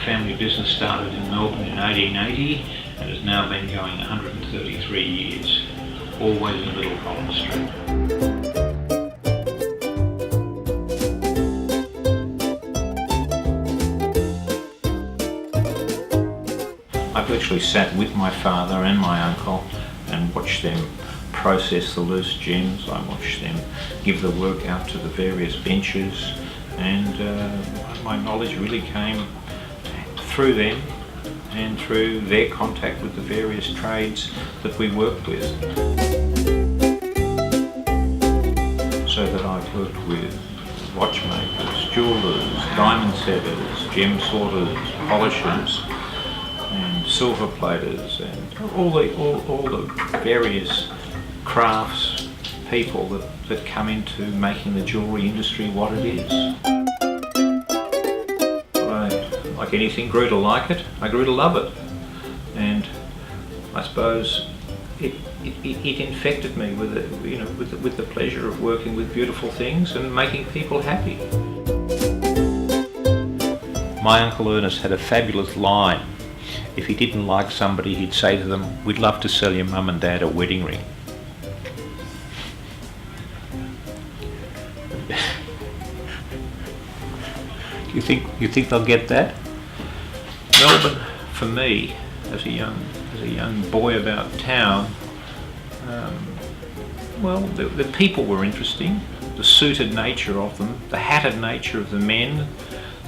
family business started in Melbourne in 1880 and has now been going 133 years, always in Little Collins Street. I've actually sat with my father and my uncle and watched them process the loose gems. I watched them give the work out to the various benches, and my knowledge really came through them and through their contact with the various trades that we worked with. So that I've worked with watchmakers, jewellers, diamond setters, gem sorters, polishers, and silver platers, and all the various crafts people that come into making the jewellery industry what it is. Like anything, grew to like it, I grew to love it, and I suppose it infected me with with the pleasure of working with beautiful things and making people happy. My Uncle Ernest had a fabulous line. If he didn't like somebody, he'd say to them, "We'd love to sell your mum and dad a wedding ring." You think they'll get that? Melbourne, for me, as a young boy about town, well, the people were interesting, the suited nature of them, the hatted nature of the men,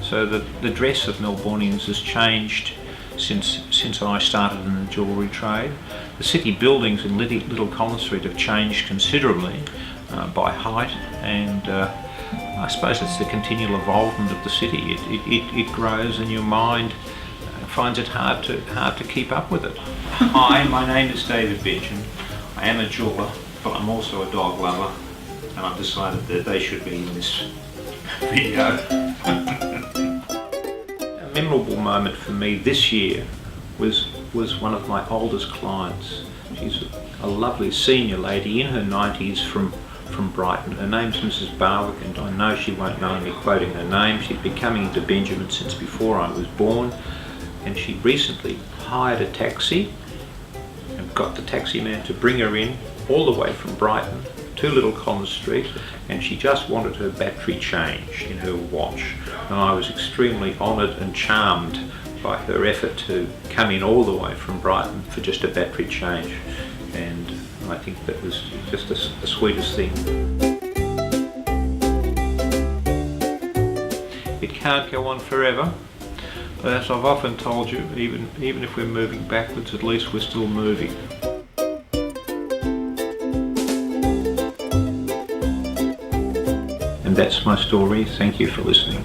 so that the dress of Melbournians has changed since I started in the jewellery trade. The city buildings in Little Collins Street have changed considerably by height, and I suppose it's the continual evolvement of the city. It grows, and your mind finds it hard to keep up with it. Hi, my name is David Benjamin. I am a jeweller, but I'm also a dog lover, and I've decided that they should be in this video. A memorable moment for me this year was one of my oldest clients. She's a lovely senior lady in her 90s from Brighton. Her name's Mrs. Barwick, and I know she won't mind me quoting her name. She'd been coming into Benjamin since before I was born, and she recently hired a taxi and got the taxi man to bring her in all the way from Brighton to Little Collins Street, and she just wanted her battery changed in her watch, and I was extremely honoured and charmed by her effort to come in all the way from Brighton for just a battery change, and I think that was just the sweetest thing. It can't go on forever, but as I've often told you, even if we're moving backwards, at least we're still moving. And that's my story. Thank you for listening.